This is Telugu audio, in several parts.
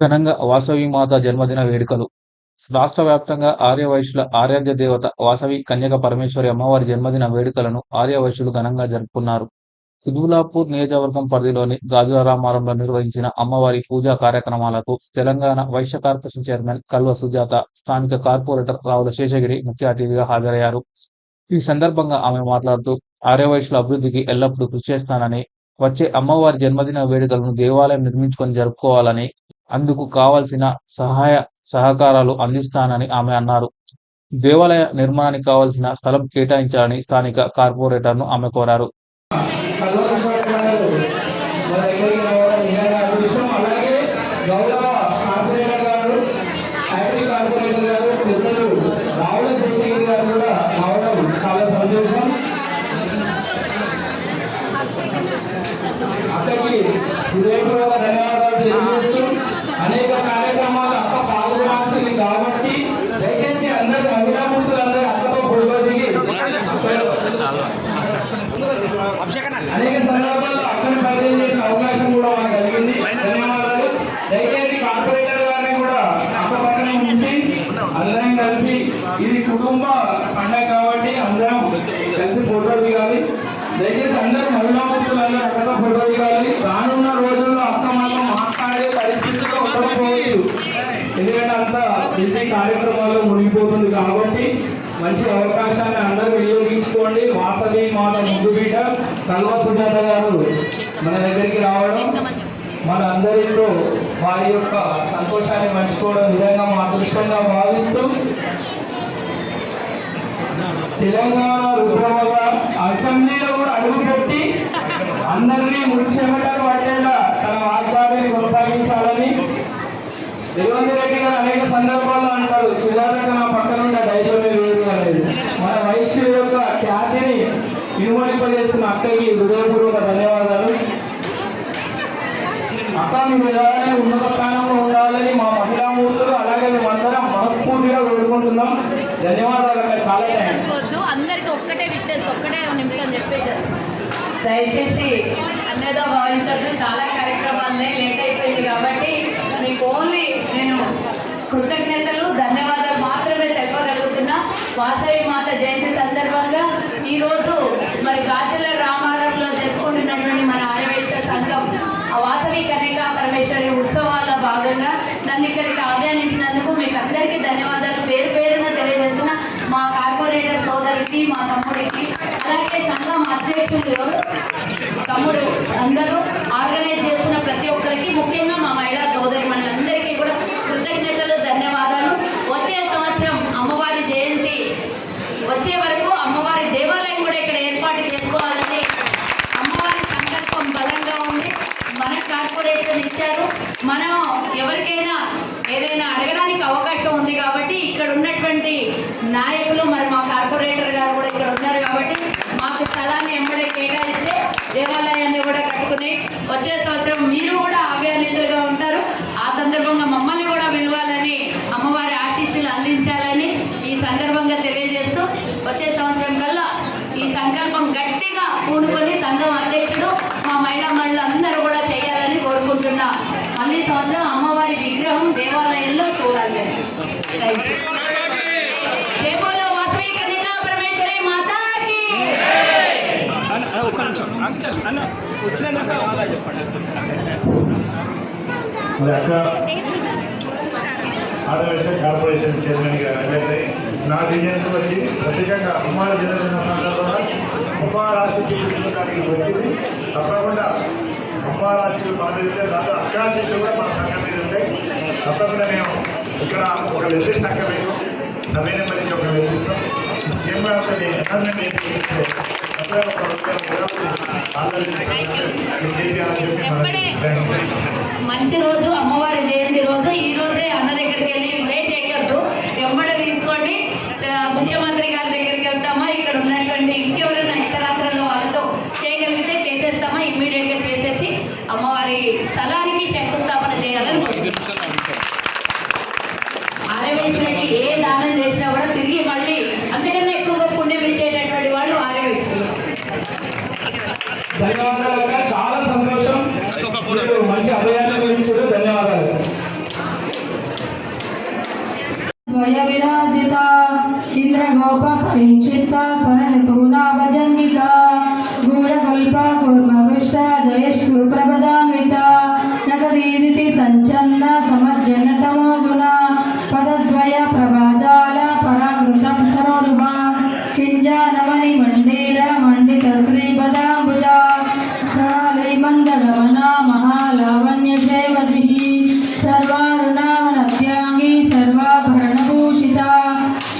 ఘనంగా వాసవి మాత జన్మదిన వేడుకలు. రాష్ట్ర వ్యాప్తంగా ఆర్యవైశ్యుల ఆరాధ్య దేవత వాసవి కన్యక పరమేశ్వరి అమ్మవారి జన్మదిన వేడుకలను ఆర్యవైశ్యులు ఘనంగా జరుపుకున్నారు. కుతుబులాపూర్ నియోజకవర్గం పరిధిలోని గాజురామారంలో నిర్వహించిన అమ్మవారి పూజా కార్యక్రమాలకు తెలంగాణ వైశ్య కార్పొరేషన్ చైర్మన్ కల్వ సుజాత, స్థానిక కార్పొరేటర్ రావుల శేషగిరి ముఖ్య అతిథిగా హాజరయ్యారు. ఈ సందర్భంగా ఆమె మాట్లాడుతూ, ఆర్యవైశ్యుల అభివృద్ధికి ఎల్లప్పుడూ కృషి చేస్తానని, వచ్చే అమ్మవారి జన్మదిన వేడుకలను దేవాలయం నిర్మించుకొని జరుపుకోవాలని, అందుకు కావాల్సిన సహాయ సహకారాలు అందిస్తానని ఆమె అన్నారు. దేవాలయ నిర్మాణానికి కావాల్సిన స్థలం కేటాయించాలని స్థానిక కార్పొరేటర్ను ఆమె కోరారు. అనేక కార్యక్రమాలు అక్క పాల్గొనాల్సింది కాబట్టి దయచేసి అందరూ మహిళా మూర్తులందరూ అక్కతో ఫోటో దిగి అనేక సందర్భాల్లో అక్కను పరిచయం చేసిన అవకాశం కూడా మాకు కలిగింది. ధన్యవాదాలు. దయచేసి కార్పొరేటర్ గారిని కూడా అక్క పక్కనే ఉంచి అందరం కలిసి, ఇది కుటుంబ పండగ కాబట్టి అందరం కలిసి ఫోటో దిగాలి. దయచేసి అందరూ మహిళా మూర్తులందరూ అక్కతో ఫోటో దిగాలి. రానున్న రోజుల్లో అక్క మాత్రం మాట్లాడే పరిస్థితుల్లో ఉండకపోవచ్చు, ఎందుకంటే అంత బిజీ కార్యక్రమాల్లో మునిగిపోతుంది. కాబట్టి మంచి అవకాశాన్ని అందరూ వినియోగించుకోండి. వాసవి మాత ముందు బిడ్డ కల్వ సుజాత గారు మన దగ్గరికి రావడం, మన అందరిలో వారి యొక్క సంతోషాన్ని పంచుకోవడం విధంగా మా అదృష్టంగా భావిస్తూ, తెలంగాణ రుద్రమగా అసెంబ్లీలో కూడా అడుగుపెట్టి అందరినీ ముచ్చెమటలు పట్టేలా తన వాగ్దానాన్ని కొనసాగించాలని రేవంత్ రెడ్డి గారు అనేక సందర్భాల్లో అంటారు, సుజాతక నా పక్కన ఉన్న ధైర్యమే వేరు అనేది. మన వైశ్యుల యొక్క ఖ్యాతిని ఇనుమడింపజేస్తున్న అక్కకి హృదయపూర్వక ధన్యవాదాలు. అక్క మీరు ఎలాగనే ఉన్నత స్థానంలో ఉండాలని మా మహిళా మూర్తులు అలాగే మేమందరం మనస్ఫూర్తిగా వేడుకుంటున్నాం. ధన్యవాదాలు అక్క, చాలా థ్యాంక్స్. అందరికి ఒక్కటే నిమిషం చెప్పేశారు. దయచేసి అన్నేదో భావించద్దు, చాలా కార్యక్రమాలనే లేట్ అయిపోయింది కాబట్టి మీకు ఓన్లీ నేను కృతజ్ఞతలు ధన్యవాదాలు మాత్రమే తెలపగలుగుతున్నా. వాసవి మాత జయంతి సందర్భంగా ఈరోజు మరి గాజుల రామారంలో జరుపుకుంటున్నటువంటి మన ఆర్యవైశ్య సంఘం ఆ వాసవి కన్యక పరమేశ్వరి ఉత్సవాల్లో భాగంగా నన్ను ఇక్కడికి ఆహ్వానించినందుకు మీకు అందరికీ ధన్యవాదాలు పేరు పేరున తెలియజేస్తున్నా. మా కార్పొరేటర్ సోదరుడికి, మా తమ్ముడికి, అలాగే సంఘం అధ్యక్షులు తమ్ముడు అందరూ ఆర్గనైజ్ చేస్తున్న ప్రతి ఒక్కరికి, ముఖ్యంగా మా మహిళా సోదరి మనందరికీ కూడా కృతజ్ఞతలు ధన్యవాదాలు. వచ్చే సంవత్సరం అమ్మవారి జయంతి వచ్చే వరకు అమ్మవారి దేవాలయం కూడా ఇక్కడ ఏర్పాటు చేసుకోవాలని అమ్మవారి సంకల్పం బలంగా ఉంది. మన కార్పొరేషన్ ఇచ్చారు, మనం ఎవరికైనా ఏదైనా అడగడానికి అవకాశం ఉంది కాబట్టి ఇక్కడ ఉన్నటువంటి నాయకులు, మరి మా కార్పొరేటర్ గారు కూడా ఇక్కడ ఉన్నారు కాబట్టి మాకు స్థలాన్ని ఎంబడే కేటాయిస్తే దేవాలయాన్ని కూడా కట్టుకుని వచ్చే సంవత్సరం మీరు కూడా ఆవ్యానితులుగా ఉంటారు. ఆ సందర్భంగా మమ్మల్ని కూడా పిలవాలని, అమ్మవారి ఆశీస్సులు అందించాలని ఈ సందర్భంగా తెలియజేస్తూ, వచ్చే సంవత్సరం కల్లా ఈ సంకల్పం గట్టిగా పూనుకొని సంఘం అధ్యక్షుడు మా మహిళా మండలి అందరూ కూడా చేయాలని కోరుకుంటున్నా. మళ్ళీ సంవత్సరం అమ్మవారి విగ్రహం దేవాలయంలో చూడాలి. ఆర్యవైశ్య కార్పొరేషన్ చైర్మన్ గారు అయితే నా డివిజన్కి వచ్చి ప్రత్యేకంగా అమ్మవారి జన్మదిన సందర్భంగా అమ్మవారి ఆశీస్సులు తీసుకోవడానికి వచ్చింది. తప్పకుండా అమ్మవారి ఆశీస్సులు బాధ్యత దాంట్లో అక్కాశీస్సులు కూడా మన సంఘం మీద ఉంటాయి. తప్పకుండా మేము ఇక్కడ ఒక నిర్దిష్ట సంఘం మేము సభ్య నెంబర్ నుంచి ఒక నిర్దిస్తాం. సీఎం గారితో ఎనర్మెంట్ ఏం చేస్తే మంచి రోజు అమ్మవారి జయంతి రోజు, ఈ రోజే అన్న దగ్గరికి వెళ్ళి లేట్ చేయగలరు, వెంబడి తీసుకోండి. ముఖ్యమంత్రి గారి దగ్గరికి వెళ్తామా, ఇక్కడ ఉన్నటువంటి ఇంకెవరైనా ఇతరాత్రంలో వాళ్ళతో చేయగలిగితే చేసేస్తామా, ఇమ్మీడియట్గా చేసేసి అమ్మవారి స్థలానికి శంకుస్థాపన చేయాలని ఆర్యవైశ్యులకి ఏ దానం చేసినా కూడా తిరిగి మళ్ళీ అంతకన్నా ఎక్కువగా పుణ్యం ఇచ్చేటటువంటి వాళ్ళు ఆర్యవైశ్యులు. ధన్యవాదాలు, చాలా సంతోషం. మంచి అభయాన్ని గురించి ధన్యవాదాలు. शीता स्वरणतूनाभजङ्गिका गूढकल्पा कूर्मवृष्टा जयश्रु प्रपदान्विता नगदीदिति सञ्चन्न समर्जनतमो गुणा पदद्वय प्रभाजाल पराकृतं सरोरुभा चिञ्जानमणि मण्डेर मण्डित श्रीपदाम्बुजा प्रणाली मन्दगमना महालावण्यशैवतिः सर्वारुणावनत्यांगी सर्वाभरणभूषिता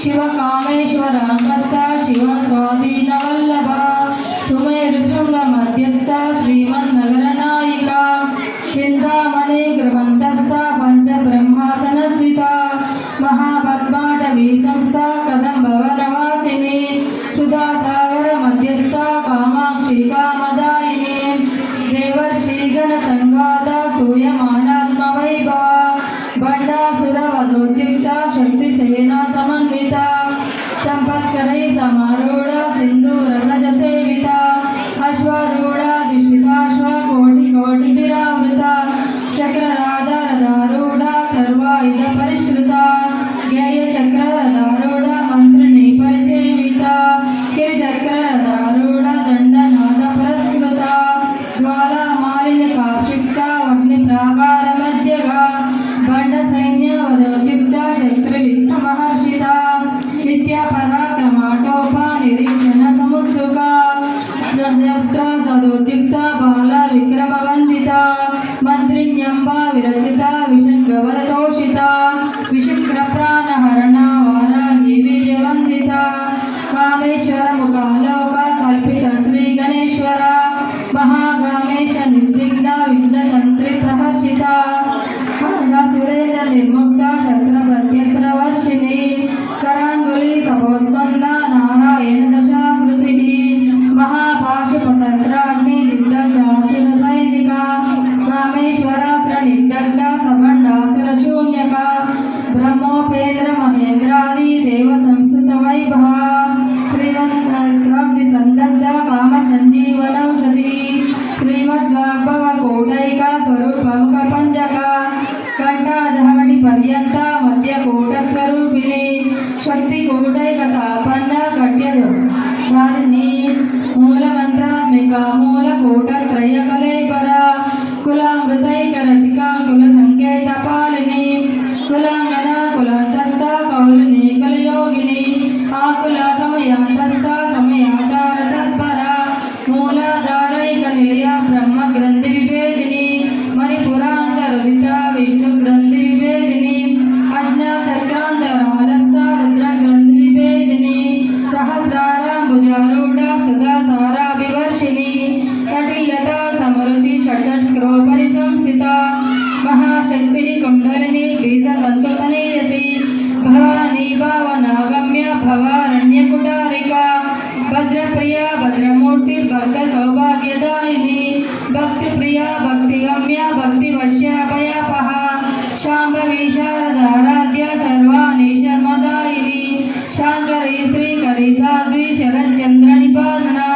शिवकामेश्वराङ्गस्था शिवस्वाधीनवल्लभा सुमेरुशृङ्गमध्यस्था श्रीमन्नगरनायिका चिन्तामणि गृहन्तस्था पञ्चब्रह्मासनस्थिता महापद्माटवी संस्था कदम्बवनवासिनी सुधासागरमध्यस्था कामाक्षी कामदायिनी देवर्षिगणसङ्गाता सूयमानात्मवैभवा बण्डासुरवधोद्युक्ता शक्तिसेना समन्विता सम्पत्करै समारूढा सिन्दूरव्रजसेविता अश्वारूढा दिशिताश्वा कोटिकोटिभिरावृता चक्रराधारधारूढा सर्वायुध परिष्कृता ज्ञेयचक्ररधारूढा मन्त्रिणी परिसेविता गिरिचक्ररधारूढा दण्डनाद पुरस्कृता ज्वालामालिन्यकाक्षिप्ता अग्निप्राकारमध्यगा बण्डसैन्यवधोद्युक्ता शक्तिविक्रमहर्षिता नित्यपराक्रमाटोपा निरीक्षणसमुत्सुका तदोद्युक्ता बाला विक्रमवन्दिता मन्त्रिण्यम्बा विरचिता विशङ्कवरतोषिता विशुक्रप्राणहरणा वाराही विजयवन्दिता कामेश्वरमुखालोका कल्पिता श्रीगणेश्वरा महागामेश निर्विघ्ना विघ्नतन्त्रिप्रहर्षिता सुरेन्द्र निर्मुक्ता शस्त्रप्रत्यस्त्रवर्षिणी कराङ्गुली सपोत्पन्ना नारायण दशाकृतिः महापाशुपतस्त्राग्नि दिग्गजासुरसैनिका कामेश्वरास्त्र निर्दग्धा सबण्डासुरशून्यका ब्रह्मोपेन्द्र महेन्द्रादि देव संस्कृत वैभवा श्रीमन्त्राब्धि संदग्ध काम संजीवनौषधि श्रीमद्वाग्भव कोटैका स्वरूपं कपञ्चका कंठाधहणि पर्यन्ता मध्यकूटस्वरूपिणी शक्तिकूटैकतापन्न कट्यधारिणी मूलमन्त्रात्मिका मूलकूटत्रयकलेपरा कुलामृतैकरसिका कुलसङ्केतपालिनी कुलाङ्गना कुलान्तस्था कौलिनी कलयोगिनी आकुला समयान्तस्था समयाचारतत्परा मूलाधारैकनिलया ब्रह्मग्रन्थिविभेदिनी मणिपुरान्तरुदिता विष्णुग्रन्थिविभेदिनी अज्ञाचक्रान्तरालस्था रुद्रग्रन्थिविभेदिनी सहस्राराम्बुजारूढा सुधासाराभिवर्षिणी कटियता समरुचि षट्चक्रोपरि संस्थिता महाशक्तिः कुण्डलिनी बीजतन्तुतनीयसी भवानी भावनागम्य भवारण्यकुटारिका भद्रप्रिया भद्रमूर्ति भक्तसौभाग्यदायिनी भक्तिप्रिया भक्तिगम्या भक्तिवश्याभयापहा शाम्भवी शारदाराध्या सर्वाणि शर्मदायिनी शाङ्करी श्रीकरी साध्वी शरच्चन्द्रनिपादना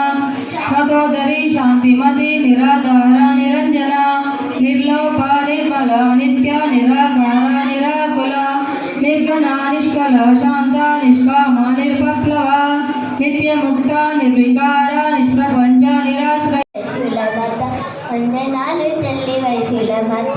मदोदरी शान्तिमती निराधारा निरञ्जना निर्लोपा निर्मला नित्या निराकारा निराकुला निर्गुणा निष्कला शान्ता निष्कामा निर्पप्लवा नित्यमुक्ता निर्विकारा निष्प्रपञ्चा निराश्रय వందనాలు తల్లి వైశుల మాత